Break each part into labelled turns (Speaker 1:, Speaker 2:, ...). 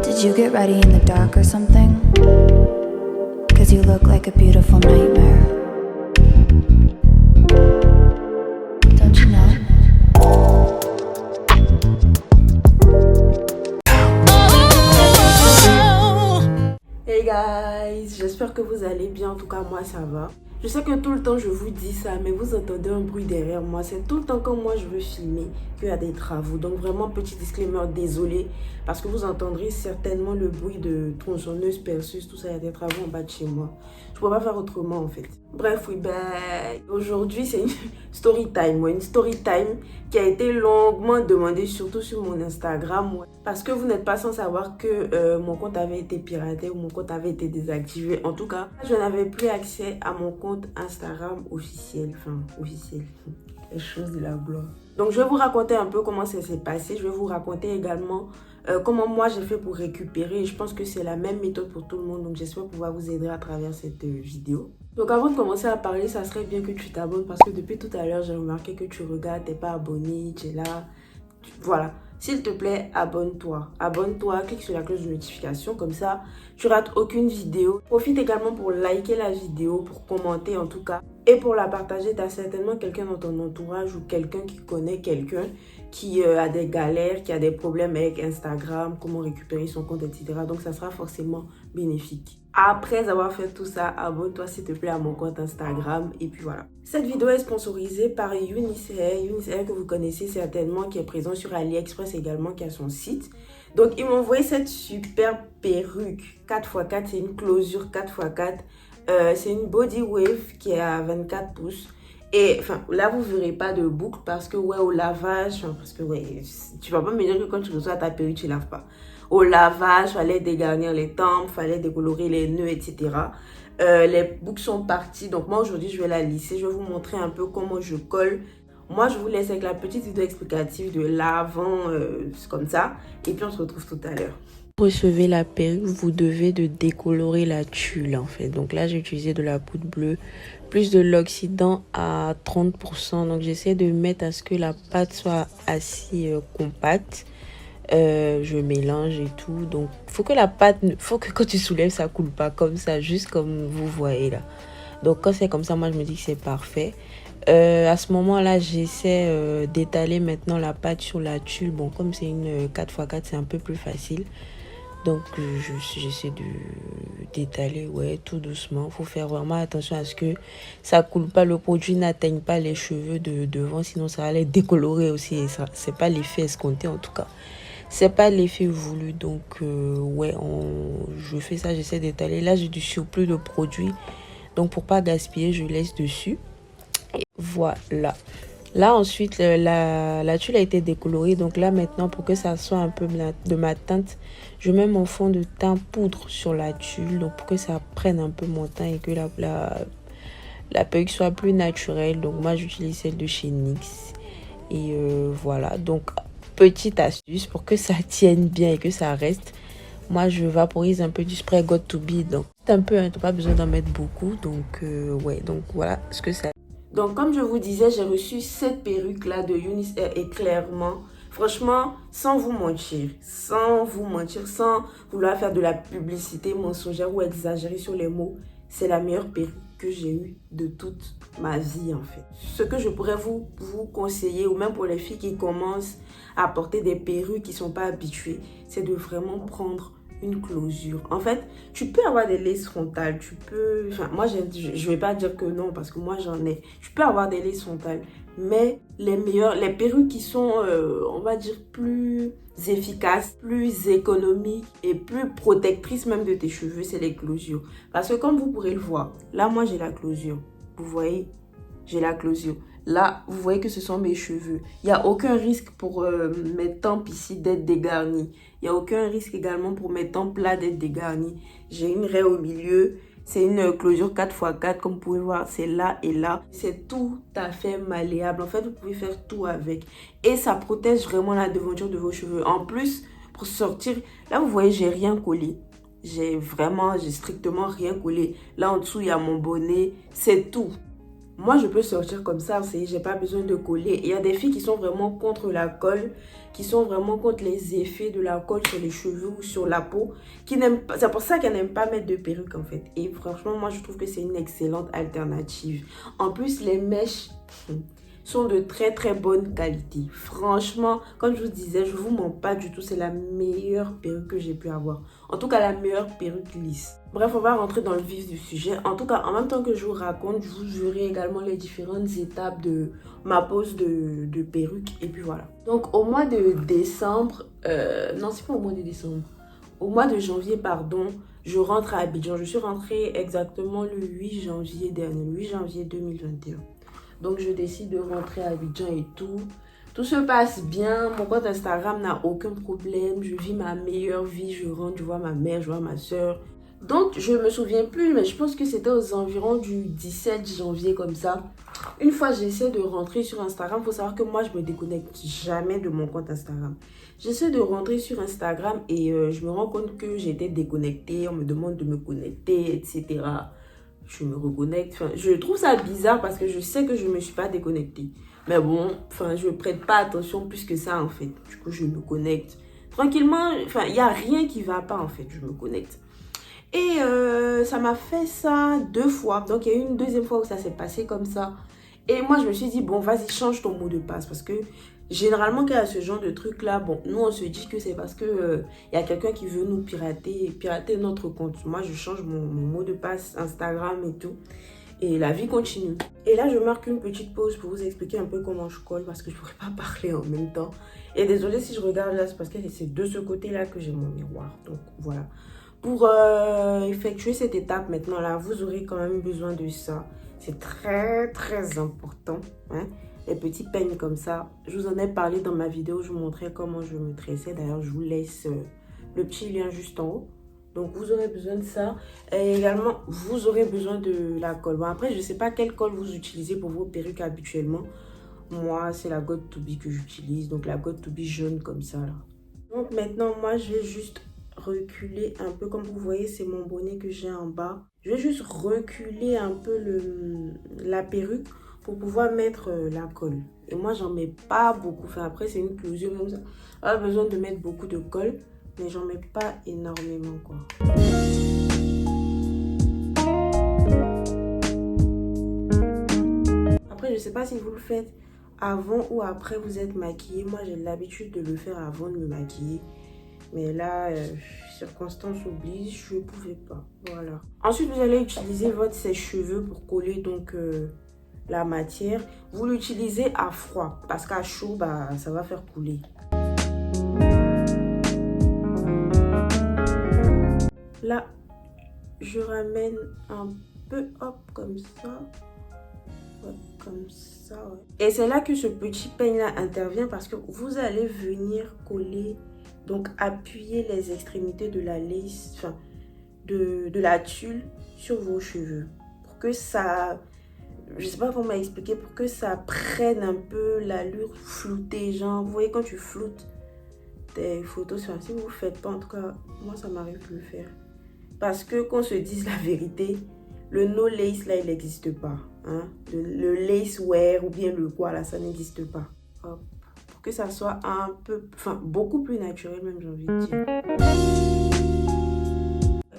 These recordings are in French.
Speaker 1: Did you get ready in the dark or something? 'Cause you look like a beautiful nightmare. Don't you know?
Speaker 2: Hey guys, j'espère que vous allez bien, en tout cas moi ça va. Je sais que tout le temps je vous dis ça, mais vous entendez un bruit derrière moi. C'est tout le temps quand moi je veux filmer qu'il y a des travaux. Donc vraiment petit disclaimer, désolé, parce que vous entendrez certainement le bruit de tronçonneuse, perceuse, tout ça, il y a des travaux en bas de chez moi. Je peux pas faire autrement en fait. Bref, oui, aujourd'hui c'est une story time, une story time qui a été longuement demandée, surtout sur mon Instagram, parce que vous n'êtes pas sans savoir que mon compte avait été piraté ou mon compte avait été désactivé. En tout cas, je n'avais plus accès à mon compte Instagram officiel, les choses de la gloire. Donc je vais vous raconter un peu comment ça s'est passé. Je vais vous raconter également comment moi j'ai fait pour récupérer. Je pense que c'est la même méthode pour tout le monde, donc j'espère pouvoir vous aider à travers cette vidéo. Donc avant de commencer à parler, ça serait bien que tu t'abonnes, parce que depuis tout à l'heure j'ai remarqué que tu regardes, t'es pas abonné, tu es là, voilà. S'il te plaît, abonne-toi. Abonne-toi, clique sur la cloche de notification, comme ça, tu rates aucune vidéo. Profite également pour liker la vidéo, pour commenter en tout cas. Et pour la partager, tu as certainement quelqu'un dans ton entourage ou quelqu'un qui connaît quelqu'un qui a des galères, qui a des problèmes avec Instagram, comment récupérer son compte, etc. Donc, ça sera forcément bénéfique. Après avoir fait tout ça, abonne-toi s'il te plaît à mon compte Instagram et puis voilà. Cette vidéo est sponsorisée par Eunice Hair. Eunice Hair que vous connaissez certainement, qui est présent sur AliExpress également, qui a son site. Donc ils m'ont envoyé cette super perruque 4x4, c'est une closure 4x4. C'est une body wave qui est à 24 pouces. Et enfin là vous verrez pas de boucle parce que au lavage, parce que tu vas pas me dire que quand tu reçois ta perruque tu laves pas. Au lavage, fallait dégarnir les tempes, fallait décolorer les nœuds, etc. Les boucles sont parties, donc moi aujourd'hui je vais la lisser, je vais vous montrer un peu comment je colle. Moi je vous laisse avec la petite vidéo explicative de l'avant, comme ça, et puis on se retrouve tout à l'heure. Pour recevez la perruque, vous devez de décolorer la tulle en fait. Donc là j'ai utilisé de la poudre bleue, plus de l'oxydant à 30%. Donc j'essaie de mettre à ce que la pâte soit assez compacte. Je mélange et tout. Donc faut que la pâte, faut que quand tu soulèves ça coule pas comme ça, juste comme vous voyez là. Donc quand c'est comme ça, moi je me dis que c'est parfait. À ce moment là j'essaie d'étaler maintenant la pâte sur la tulle. Bon, comme c'est une 4x4, c'est un peu plus facile. Donc j'essaie d'étaler tout doucement. Faut faire vraiment attention à ce que ça coule pas, le produit n'atteigne pas les cheveux de devant, sinon ça va les décolorer aussi, et ça c'est pas l'effet escompté, en tout cas c'est pas l'effet voulu. Donc je fais ça, j'essaie d'étaler. Là j'ai du surplus de produit, donc pour pas gaspiller je laisse dessus. Et voilà. Là ensuite la tulle a été décolorée, donc là maintenant pour que ça soit un peu de ma teinte, je mets mon fond de teint poudre sur la tulle, donc pour que ça prenne un peu mon teint et que la perruque soit plus naturelle. Donc moi j'utilise celle de chez NYX et voilà. Donc petite astuce pour que ça tienne bien et que ça reste, moi je vaporise un peu du spray Got To Be, donc c'est un peu, t'as pas besoin d'en mettre beaucoup. Donc donc voilà ce que ça. Donc comme je vous disais, j'ai reçu cette perruque là de Eunice Hair et clairement, franchement, sans vous mentir, sans vouloir faire de la publicité mensongère ou exagérer sur les mots, c'est la meilleure perruque que j'ai eue de toute ma vie en fait. Ce que je pourrais vous conseiller, ou même pour les filles qui commencent à porter des perruques qui ne sont pas habituées, c'est de vraiment prendre une closure. En fait, tu peux avoir des laces frontales, tu peux... Enfin, moi, je vais pas dire que non, parce que moi, j'en ai. Tu peux avoir des laces frontales, mais les perruques qui sont, on va dire, plus efficaces, plus économiques et plus protectrices même de tes cheveux, c'est les closures. Parce que comme vous pourrez le voir, là, moi, j'ai la closure. Vous voyez, j'ai la closure. Là, vous voyez que ce sont mes cheveux. Il n'y a aucun risque pour mes tempes ici d'être dégarnies. Il n'y a aucun risque également pour mes tempes là d'être dégarnies. J'ai une raie au milieu. C'est une closure 4x4, comme vous pouvez voir. C'est là et là. C'est tout à fait malléable. En fait, vous pouvez faire tout avec. Et ça protège vraiment la devanture de vos cheveux. En plus, pour sortir, là, vous voyez, j'ai rien collé. J'ai strictement rien collé. Là, en dessous, il y a mon bonnet. C'est tout. Moi, je peux sortir comme ça, j'ai pas besoin de coller. Il y a des filles qui sont vraiment contre la colle, qui sont vraiment contre les effets de la colle sur les cheveux ou sur la peau, qui n'aiment pas. C'est pour ça qu'elles n'aiment pas mettre de perruque en fait. Et franchement, moi, je trouve que c'est une excellente alternative. En plus, les mèches sont de très très bonne qualité. Franchement, comme je vous disais, je vous mens pas du tout, c'est la meilleure perruque que j'ai pu avoir. En tout cas, la meilleure perruque lisse. Bref, on va rentrer dans le vif du sujet. En tout cas, en même temps que je vous raconte, je vous jurerai également les différentes étapes de ma pose de perruque. Et puis voilà. Donc, au mois de décembre, non, c'est pas au mois de décembre. Au mois de janvier, pardon, je rentre à Abidjan. Je suis rentrée exactement le 8 janvier dernier, le 8 janvier 2021. Donc, je décide de rentrer à Abidjan et tout. Tout se passe bien. Mon compte Instagram n'a aucun problème. Je vis ma meilleure vie. Je rentre, je vois ma mère, je vois ma soeur. Donc, je me souviens plus, mais je pense que c'était aux environs du 17 janvier comme ça. Une fois, j'essaie de rentrer sur Instagram. Il faut savoir que moi, je me déconnecte jamais de mon compte Instagram. J'essaie de rentrer sur Instagram et je me rends compte que j'étais déconnectée. On me demande de me connecter, etc. Je me reconnecte. Enfin, je trouve ça bizarre parce que je sais que je ne me suis pas déconnectée. Mais bon, enfin, je ne prête pas attention plus que ça en fait. Du coup, je me connecte. Tranquillement, enfin, il n'y a rien qui ne va pas en fait. Je me connecte. Et ça m'a fait ça 2 fois. Donc, il y a eu une deuxième fois où ça s'est passé comme ça. Et moi, je me suis dit, bon, vas-y, change ton mot de passe. Parce que généralement, quand il y a ce genre de truc-là, bon, nous, on se dit que c'est parce que y a quelqu'un qui veut nous pirater notre compte. Moi, je change mon mot de passe Instagram et tout. Et la vie continue. Et là, je marque une petite pause pour vous expliquer un peu comment je colle. Parce que je ne pourrais pas parler en même temps. Et désolé si je regarde là, c'est parce que c'est de ce côté-là que j'ai mon miroir. Donc, voilà. Pour effectuer cette étape maintenant là, vous aurez quand même besoin de ça. C'est très très important. Hein? Les petits peignes comme ça. Je vous en ai parlé dans ma vidéo. Je vous montrais comment je me tressais. D'ailleurs, je vous laisse le petit lien juste en haut. Donc, vous aurez besoin de ça. Et également, vous aurez besoin de la colle. Bon, après, je ne sais pas quelle colle vous utilisez pour vos perruques habituellement. Moi, c'est la God To Be que j'utilise. Donc, la God To Be jaune comme ça là. Donc, maintenant, moi, je vais juste reculer un peu. Comme vous voyez, c'est mon bonnet que j'ai en bas. Je vais juste reculer un peu la perruque pour pouvoir mettre la colle. Et moi, j'en mets pas beaucoup. Enfin, après, c'est une closure comme ça. Pas besoin de mettre beaucoup de colle, mais j'en mets pas énormément, quoi. Après, je sais pas si vous le faites avant ou après vous êtes maquillé. Moi, j'ai l'habitude de le faire avant de me maquiller. Mais là, circonstances oblige, je ne pouvais pas. Voilà. Ensuite, vous allez utiliser votre sèche-cheveux pour coller donc la matière. Vous l'utilisez à froid parce qu'à chaud, bah, ça va faire couler. Là, je ramène un peu, hop, comme ça. Hop, comme ça, ouais. Et c'est là que ce petit peigne-là intervient parce que vous allez venir coller. Donc, appuyez les extrémités de la lace, enfin, de la tulle sur vos cheveux. Pour que ça, je sais pas comment expliquer, pour que ça prenne un peu l'allure floutée. Genre, vous voyez quand tu floutes tes photos, enfin, si vous ne faites pas, en tout cas, moi ça m'arrive de le faire. Parce que qu'on se dise la vérité, le no lace là, il n'existe pas. Hein? Le lace wear ou bien le quoi là, ça n'existe pas. Hop. Que ça soit un peu, enfin beaucoup plus naturel même, j'ai envie de dire.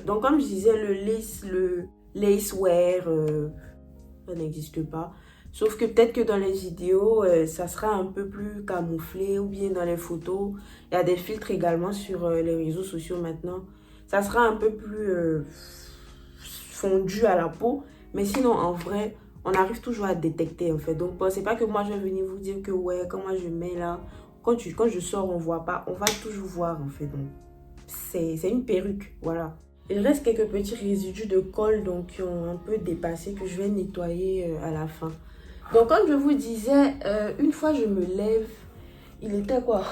Speaker 2: Donc comme je disais, le lace wear, ça n'existe pas. Sauf que peut-être que dans les vidéos, ça sera un peu plus camouflé ou bien dans les photos. Il y a des filtres également sur les réseaux sociaux maintenant. Ça sera un peu plus fondu à la peau. Mais sinon, en vrai, on arrive toujours à détecter en fait. Donc, c'est pas que moi je vais venir vous dire que ouais, quand moi je mets là, quand je sors, on voit pas. On va toujours voir en fait. Donc, c'est une perruque, voilà. Il reste quelques petits résidus de colle donc qui ont un peu dépassé que je vais nettoyer à la fin. Donc, comme je vous disais, une fois je me lève, il était quoi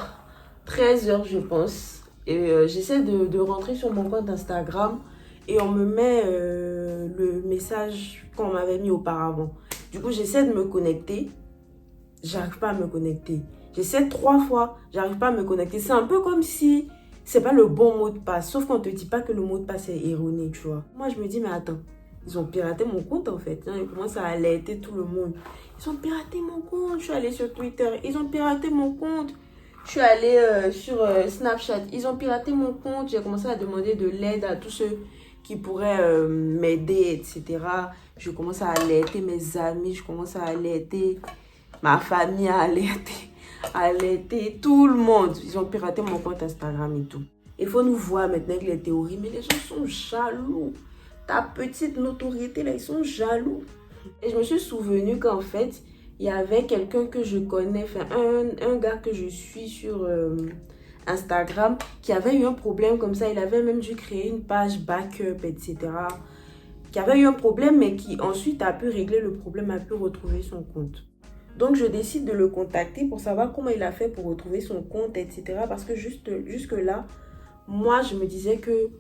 Speaker 2: 13 h je pense. Et j'essaie de rentrer sur mon compte Instagram. Et on me met le message qu'on m'avait mis auparavant. Du coup, j'essaie de me connecter. J'arrive pas à me connecter. J'essaie 3 fois. J'arrive pas à me connecter. C'est un peu comme si c'est pas le bon mot de passe. Sauf qu'on te dit pas que le mot de passe est erroné, tu vois. Moi, je me dis, mais attends. Ils ont piraté mon compte en fait. Hein. Ils commencent à alerter tout le monde. Ils ont piraté mon compte. Je suis allée sur Twitter. Ils ont piraté mon compte. Je suis allée sur Snapchat. Ils ont piraté mon compte. J'ai commencé à demander de l'aide à tous ceux qui pourraient m'aider, etc. Je commence à alerter mes amis. Je commence à alerter ma famille, à alerter tout le monde. Ils ont piraté mon compte Instagram et tout. Il faut nous voir maintenant avec les théories. Mais les gens sont jaloux. Ta petite notoriété, là, ils sont jaloux. Et je me suis souvenu qu'en fait, il y avait quelqu'un que je connais, enfin, un gars que je suis sur Instagram, qui avait eu un problème comme ça. Il avait même dû créer une page backup, etc. Qui avait eu un problème, mais qui ensuite a pu régler le problème, a pu retrouver son compte. Donc, je décide de le contacter pour savoir comment il a fait pour retrouver son compte, etc. Parce que jusque-là, moi, je me disais que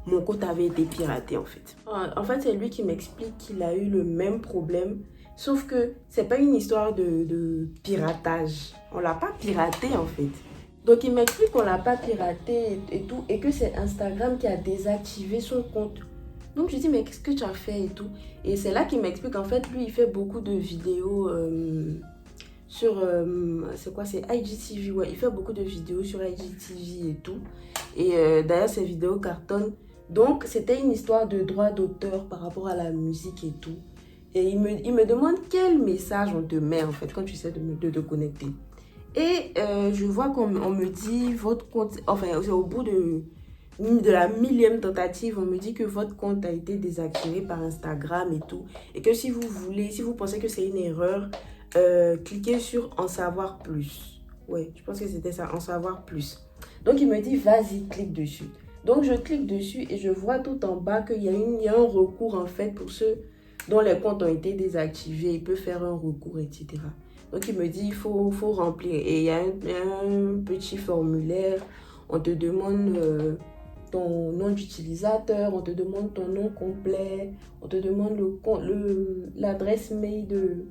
Speaker 2: mon compte avait été piraté en fait. En fait, c'est lui qui m'explique qu'il a eu le même problème. Sauf que c'est pas une histoire de piratage. On l'a pas piraté en fait. Donc il m'explique qu'on l'a pas piraté et tout. Et que c'est Instagram qui a désactivé son compte. Donc je dis mais qu'est-ce que tu as fait et tout. Et c'est là qu'il m'explique en fait lui il fait beaucoup de vidéos sur... c'est quoi? C'est IGTV. Ouais, il fait beaucoup de vidéos sur IGTV et tout. Et d'ailleurs ces vidéos cartonnent. Donc, c'était une histoire de droit d'auteur par rapport à la musique et tout. Et il me demande quel message on te met en fait quand tu essaies de te connecter. Et je vois qu'on me dit votre compte, enfin au bout de la millième tentative, on me dit que votre compte a été désactivé par Instagram et tout. Et que si vous pensez que c'est une erreur, cliquez sur en savoir plus. Ouais, je pense que c'était ça, en savoir plus. Donc, il me dit vas-y, clique dessus. Donc, je clique dessus et je vois tout en bas qu'il y a un recours en fait pour ceux dont les comptes ont été désactivés. Il peut faire un recours, etc. Donc, il me dit il faut remplir. Et il y a un petit formulaire. On te demande ton nom d'utilisateur, on te demande ton nom complet, on te demande l'adresse mail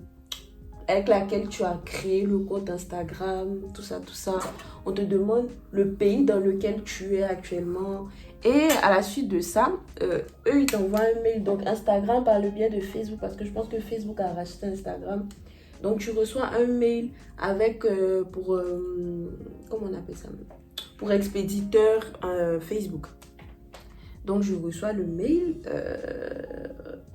Speaker 2: avec laquelle tu as créé le compte Instagram, tout ça. On te demande le pays dans lequel tu es actuellement. Et à la suite de ça, eux, ils t'envoient un mail. Donc Instagram par le biais de Facebook, parce que je pense que Facebook a racheté Instagram. Donc tu reçois un mail avec, comment on appelle ça? Pour expéditeur Facebook. Donc je reçois le mail,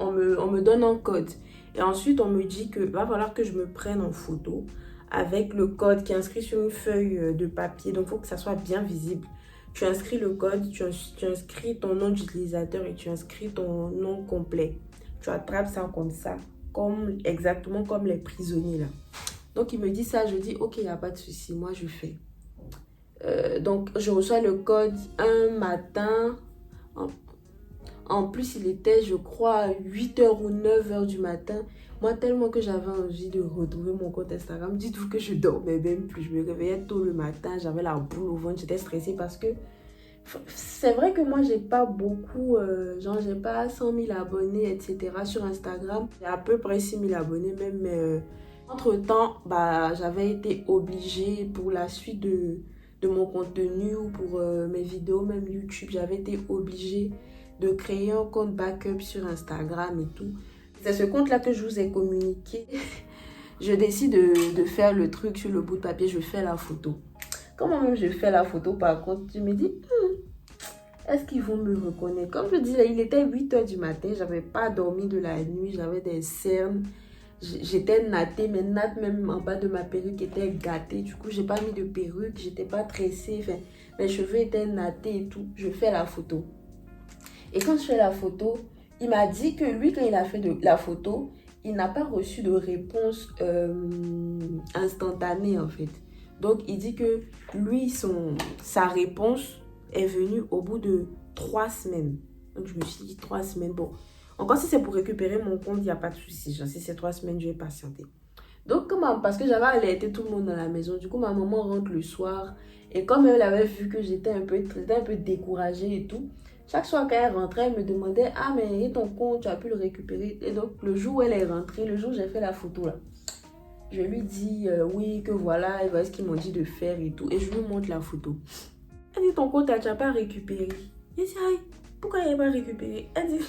Speaker 2: on me donne un code. Et ensuite, on me dit que va falloir que je me prenne en photo avec le code qui est inscrit sur une feuille de papier. Donc, il faut que ça soit bien visible. Tu inscris le code, tu inscris ton nom d'utilisateur et tu inscris ton nom complet. Tu attrapes ça comme ça, exactement comme les prisonniers là. Donc, il me dit ça, je dis ok, il n'y a pas de souci, moi je fais. Donc, je reçois le code un matin. En plus, il était, je crois, 8h ou 9h du matin. Moi, tellement que j'avais envie de retrouver mon compte Instagram, dites-vous que je dormais même plus. Je me réveillais tôt le matin, j'avais la boule au ventre, j'étais stressée parce que c'est vrai que moi, j'ai pas beaucoup, j'ai pas 100 000 abonnés, etc. sur Instagram. J'ai à peu près 6 000 abonnés même, mais entre-temps, j'avais été obligée pour la suite de mon contenu ou pour mes vidéos, même YouTube, j'avais été obligée de créer un compte backup sur Instagram et tout. C'est ce compte-là que je vous ai communiqué. Je décide de faire le truc sur le bout de papier, je fais la photo. Comment même je fais la photo par contre, je me dis, est-ce qu'ils vont me reconnaître? Comme je disais, il était 8h du matin, j'avais pas dormi de la nuit, j'avais des cernes. J'étais nattée, mes nattes même en bas de ma perruque étaient gâtées. Du coup, j'ai pas mis de perruque, j'étais pas tressée. Enfin, mes cheveux étaient nattés et tout. Je fais la photo. Et quand je fais la photo, il m'a dit que lui, quand il a fait la photo, il n'a pas reçu de réponse instantanée en fait. Donc, il dit que lui, sa réponse est venue au bout de 3 semaines. Donc, je me suis dit 3 semaines. Bon, encore si c'est pour récupérer mon compte, il n'y a pas de souci. Genre, si c'est 3 semaines, je vais patienter. Donc, parce que j'avais alerté tout le monde dans la maison, du coup, ma maman rentre le soir. Et comme elle avait vu que j'étais un peu découragée et tout, chaque soir quand elle rentrait, elle me demandait « Ah, mais ton compte, tu as pu le récupérer ?» Et donc, le jour où elle est rentrée, le jour où j'ai fait la photo là, je lui dis oui, que voilà, et voilà ce qu'ils m'ont dit de faire et tout. Et je lui montre la photo. Elle dit « Ton compte, tu n'as pas récupéré. » Je dis « Aïe, pourquoi il n'a pas récupéré ?» Elle dit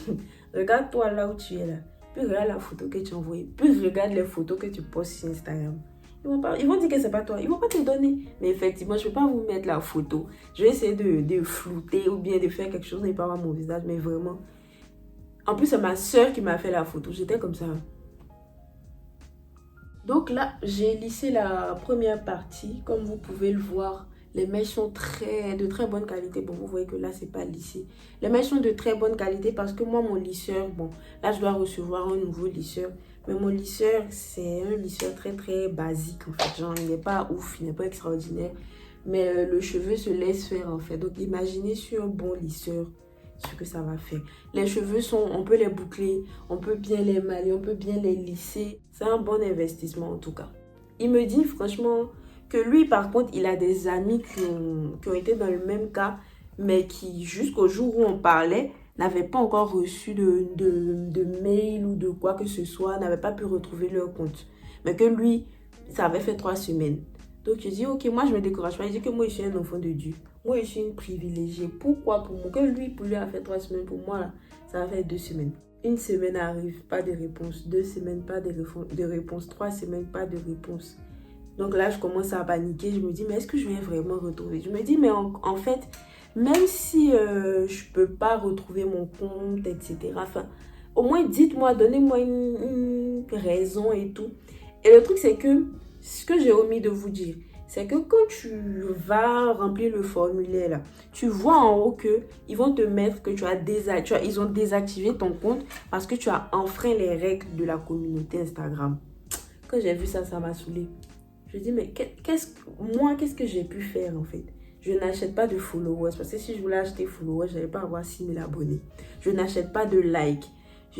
Speaker 2: Regarde-toi là où tu es là. Puis regarde la photo que tu as envoyée. Puis regarde les photos que tu postes sur Instagram. Ils vont dire que c'est pas toi. Ils vont pas te donner. Mais effectivement, je ne vais pas vous mettre la photo. Je vais essayer de flouter ou bien de faire quelque chose n'est pas voir mon visage. Mais vraiment. En plus, c'est ma soeur qui m'a fait la photo. J'étais comme ça. Donc là, j'ai lissé la première partie. Comme vous pouvez le voir, les mèches sont de très bonne qualité. Bon, vous voyez que là, c'est pas lissé. Les mèches sont de très bonne qualité parce que moi, mon lisseur, bon, là, je dois recevoir un nouveau lisseur. Mais mon lisseur, c'est un lisseur très, très basique, en fait. Genre, il n'est pas ouf, il n'est pas extraordinaire. Mais le cheveu se laisse faire, en fait. Donc, imaginez sur un bon lisseur ce que ça va faire. Les cheveux on peut les boucler, on peut bien les maler, on peut bien les lisser. C'est un bon investissement, en tout cas. Il me dit, franchement, que lui, par contre, il a des amis qui ont été dans le même cas, mais qui, jusqu'au jour où on parlait, n'avaient pas encore reçu de mail ou de quoi que ce soit, n'avaient pas pu retrouver leur compte. Mais que lui, ça avait fait 3 semaines. Donc je dis, ok, moi je me décourage pas. Je dis que moi je suis un enfant de Dieu. Moi je suis une privilégiée. Pourquoi pour moi? Que lui, pour lui, a fait 3 semaines. Pour moi, là, ça va faire 2 semaines. 1 semaine arrive, pas de réponse. 2 semaines, pas de réponse. 3 semaines, pas de réponse. Donc là, je commence à paniquer. Je me dis, mais est-ce que je vais vraiment retrouver? Je me dis, mais en fait, même si je peux pas retrouver mon compte, etc. Enfin, au moins dites-moi, donnez-moi une raison et tout. Et le truc, c'est que, ce que j'ai omis de vous dire, c'est que quand tu vas remplir le formulaire là, tu vois en haut que ils vont te mettre que ils ont désactivé ton compte parce que tu as enfreint les règles de la communauté Instagram. Quand j'ai vu ça, ça m'a saoulée. Je dis, mais qu'est-ce que j'ai pu faire en fait? Je n'achète pas de followers parce que si je voulais acheter followers, je n'allais pas avoir 6000 abonnés. Je n'achète pas de likes.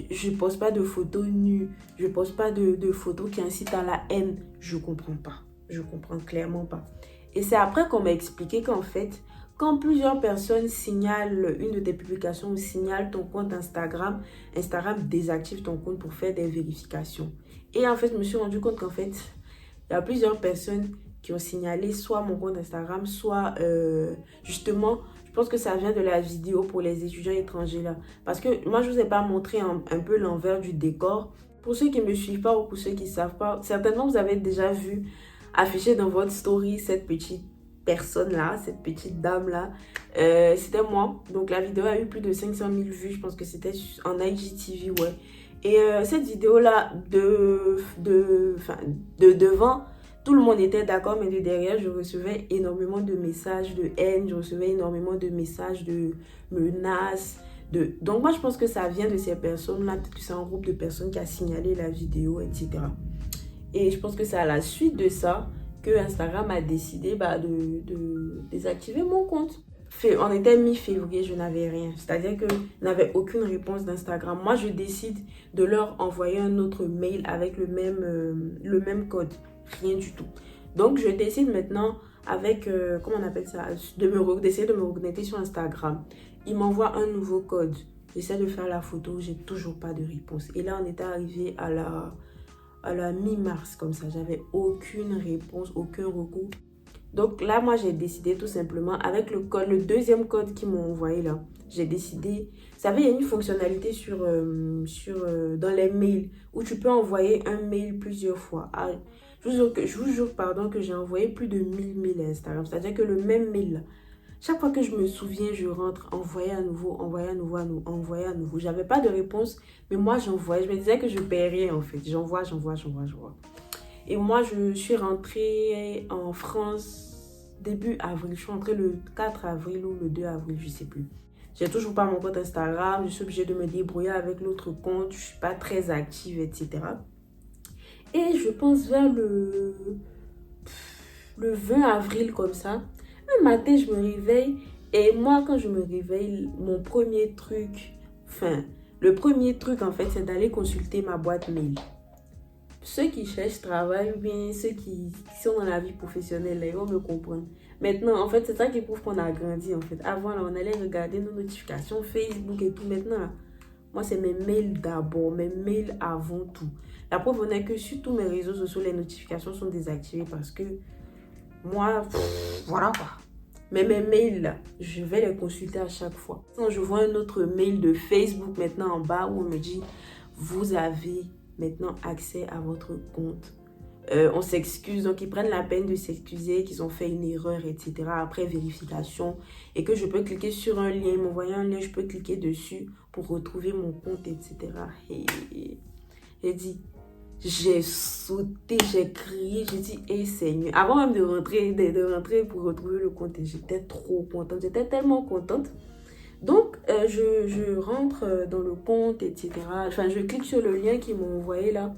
Speaker 2: Je ne poste pas de photos nues. Je ne poste pas de photos qui incitent à la haine. Je ne comprends pas. Je ne comprends clairement pas. Et c'est après qu'on m'a expliqué qu'en fait, quand plusieurs personnes signalent une de tes publications ou signalent ton compte Instagram, Instagram désactive ton compte pour faire des vérifications. Et en fait, je me suis rendu compte qu'en fait, il y a plusieurs personnes qui ont signalé soit mon compte Instagram, soit justement, je pense que ça vient de la vidéo pour les étudiants étrangers là. Parce que moi, je ne vous ai pas montré un peu l'envers du décor. Pour ceux qui ne me suivent pas ou pour ceux qui ne savent pas, certainement vous avez déjà vu afficher dans votre story cette petite personne là, cette petite dame là. C'était moi. Donc la vidéo a eu plus de 500 000 vues. Je pense que c'était en IGTV, ouais. Et cette vidéo là, de devant, tout le monde était d'accord, mais de derrière, je recevais énormément de messages de haine, je recevais énormément de messages de menaces. Donc moi, je pense que ça vient de ces personnes-là, peut-être que c'est un groupe de personnes qui a signalé la vidéo, etc. Et je pense que c'est à la suite de ça que Instagram a décidé de désactiver mon compte. On était mi-février, je n'avais rien. C'est-à-dire que je n'avais aucune réponse d'Instagram. Moi, je décide de leur envoyer un autre mail avec le même code. Rien du tout. Donc, je décide maintenant avec, comment on appelle ça, d'essayer de me reconnecter sur Instagram. Ils m'envoient un nouveau code. J'essaie de faire la photo, j'ai toujours pas de réponse. Et là, on était arrivé à la mi-mars, comme ça. J'avais aucune réponse, aucun recours. Donc là, moi, j'ai décidé tout simplement, avec le deuxième code qu'ils m'ont envoyé là, j'ai décidé, vous savez, il y a une fonctionnalité dans les mails où tu peux envoyer un mail plusieurs fois. Ah, je vous jure, pardon, que j'ai envoyé plus de 1000 mails à Instagram. C'est-à-dire que le même mail là, chaque fois que je me souviens, je rentre, envoyer à nouveau, envoyer à nouveau, envoyer à nouveau. J'avais pas de réponse, mais moi, j'envoyais. Je me disais que je paie rien en fait. J'envoie. Et moi, je suis rentrée en France début avril. Je suis rentrée le 4 avril ou le 2 avril, je ne sais plus. J'ai toujours pas mon compte Instagram. Je suis obligée de me débrouiller avec l'autre compte. Je ne suis pas très active, etc. Et je pense vers le 20 avril comme ça. Un matin, je me réveille. Et moi, quand je me réveille, le premier truc en fait, c'est d'aller consulter ma boîte mail. Ceux qui cherchent travail ou bien ceux qui sont dans la vie professionnelle, là, ils vont me comprendre. Maintenant, en fait, c'est ça qui prouve qu'on a grandi, en fait. Avant, là, on allait regarder nos notifications Facebook et tout. Maintenant, là, moi, c'est mes mails d'abord, mes mails avant tout. La preuve, on est que sur tous mes réseaux sociaux, les notifications sont désactivées parce que moi, voilà quoi. Mais mes mails là, je vais les consulter à chaque fois. Quand je vois un autre mail de Facebook maintenant en bas où on me dit vous avez maintenant accès à votre compte. On s'excuse, donc ils prennent la peine de s'excuser qu'ils ont fait une erreur, etc. après vérification et que je peux cliquer sur un lien, ils m'envoient un lien, je peux cliquer dessus pour retrouver mon compte, etc. Et j'ai dit, j'ai sauté, j'ai crié, j'ai dit, hey Seigneur, avant même de rentrer pour retrouver le compte, j'étais trop contente, j'étais tellement contente. Donc, je rentre dans le compte, etc. Enfin, je clique sur le lien qu'ils m'ont envoyé là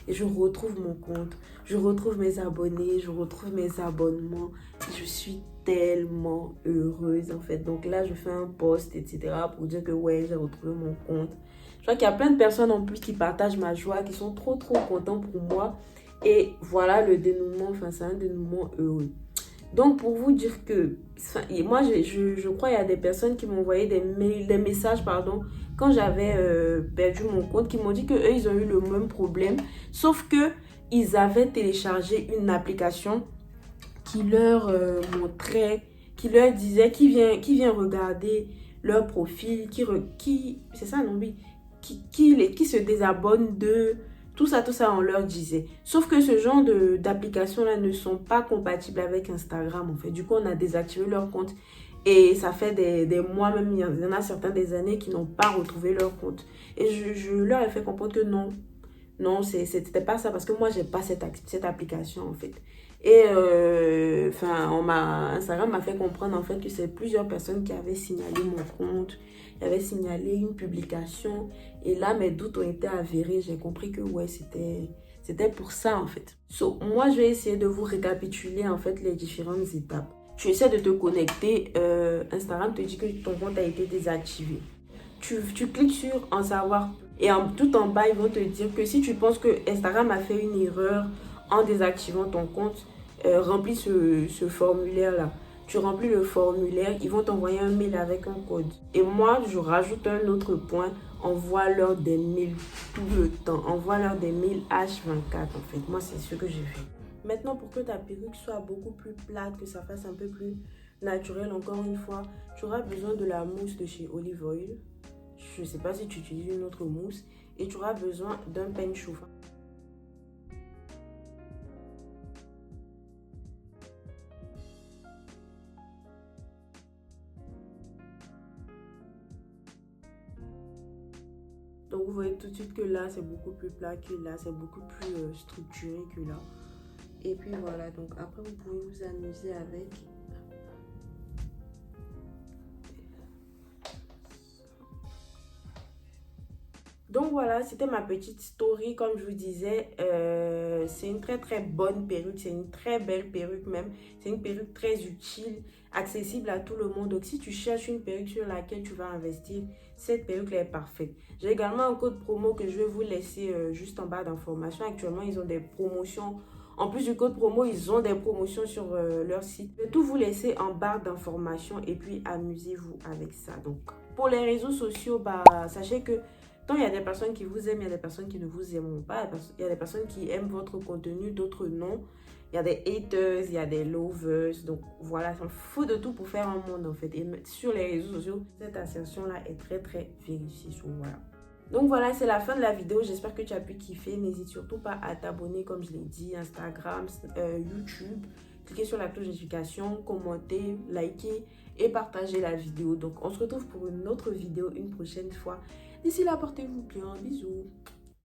Speaker 2: et je retrouve mon compte. Je retrouve mes abonnés, je retrouve mes abonnements. Je suis tellement heureuse en fait. Donc là, je fais un post, etc. pour dire que ouais, j'ai retrouvé mon compte. Je crois qu'il y a plein de personnes en plus qui partagent ma joie, qui sont trop contents pour moi. Et voilà le dénouement, enfin c'est un dénouement heureux. Donc, pour vous dire que moi, je crois qu'il y a des personnes qui m'ont envoyé des messages, pardon, quand j'avais perdu mon compte, qui m'ont dit qu'eux, ils ont eu le même problème, sauf que ils avaient téléchargé une application qui leur montrait, qui leur disait, qui vient regarder leur profil, c'est ça, non, oui, qui se désabonne de... Tout ça, on leur disait. Sauf que ce genre d'applications-là ne sont pas compatibles avec Instagram, en fait. Du coup, on a désactivé leur compte. Et ça fait des mois, même il y en a certains des années qui n'ont pas retrouvé leur compte. Et je leur ai fait comprendre que non, c'était pas ça. Parce que moi, j'ai pas cette application, en fait. Et Instagram m'a fait comprendre, en fait, que c'est plusieurs personnes qui avaient signalé mon compte. J'avais signalé une publication et là mes doutes ont été avérés. J'ai compris que ouais, c'était pour ça en fait. Moi je vais essayer de vous récapituler en fait les différentes étapes. Tu essaies de te connecter, Instagram te dit que ton compte a été désactivé. Tu cliques sur en savoir et tout en bas ils vont te dire que si tu penses que Instagram a fait une erreur en désactivant ton compte, remplis ce formulaire là. Tu remplis le formulaire, ils vont t'envoyer un mail avec un code. Et moi, je rajoute un autre point, envoie-leur des mails tout le temps. Envoie-leur des mails H24 en fait. Moi, c'est ce que j'ai fait. Maintenant, pour que ta perruque soit beaucoup plus plate, que ça fasse un peu plus naturel, encore une fois, tu auras besoin de la mousse de chez Olive Oil. Je ne sais pas si tu utilises une autre mousse. Et tu auras besoin d'un peigne chauffant. Donc vous voyez tout de suite que là c'est beaucoup plus plat que là, c'est beaucoup plus structuré que là. Et puis voilà, donc après vous pouvez vous amuser avec. Donc voilà, c'était ma petite story. Comme je vous disais, c'est une très bonne perruque, c'est une très belle perruque même. C'est une perruque très utile, accessible à tout le monde. Donc si tu cherches une perruque sur laquelle tu vas investir, cette perruque là est parfaite. J'ai également un code promo que je vais vous laisser juste en bas d'informations. Actuellement, ils ont des promotions. En plus du code promo, ils ont des promotions sur leur site. Je vais tout vous laisser en barre d'informations et puis amusez-vous avec ça. Donc pour les réseaux sociaux, sachez que tant il y a des personnes qui vous aiment, il y a des personnes qui ne vous aiment pas. Il y a des personnes qui aiment votre contenu, d'autres non. Il y a des haters, il y a des lovers. Donc voilà, il faut de tout pour faire un monde en fait. Et sur les réseaux sociaux, cette assertion-là est très vérifiée. Voilà. Donc voilà, c'est la fin de la vidéo. J'espère que tu as pu kiffer. N'hésite surtout pas à t'abonner comme je l'ai dit, Instagram, YouTube. Cliquez sur la cloche de notification, commentez, likez et partagez la vidéo. Donc on se retrouve pour une autre vidéo une prochaine fois. D'ici là, portez-vous bien. Bisous.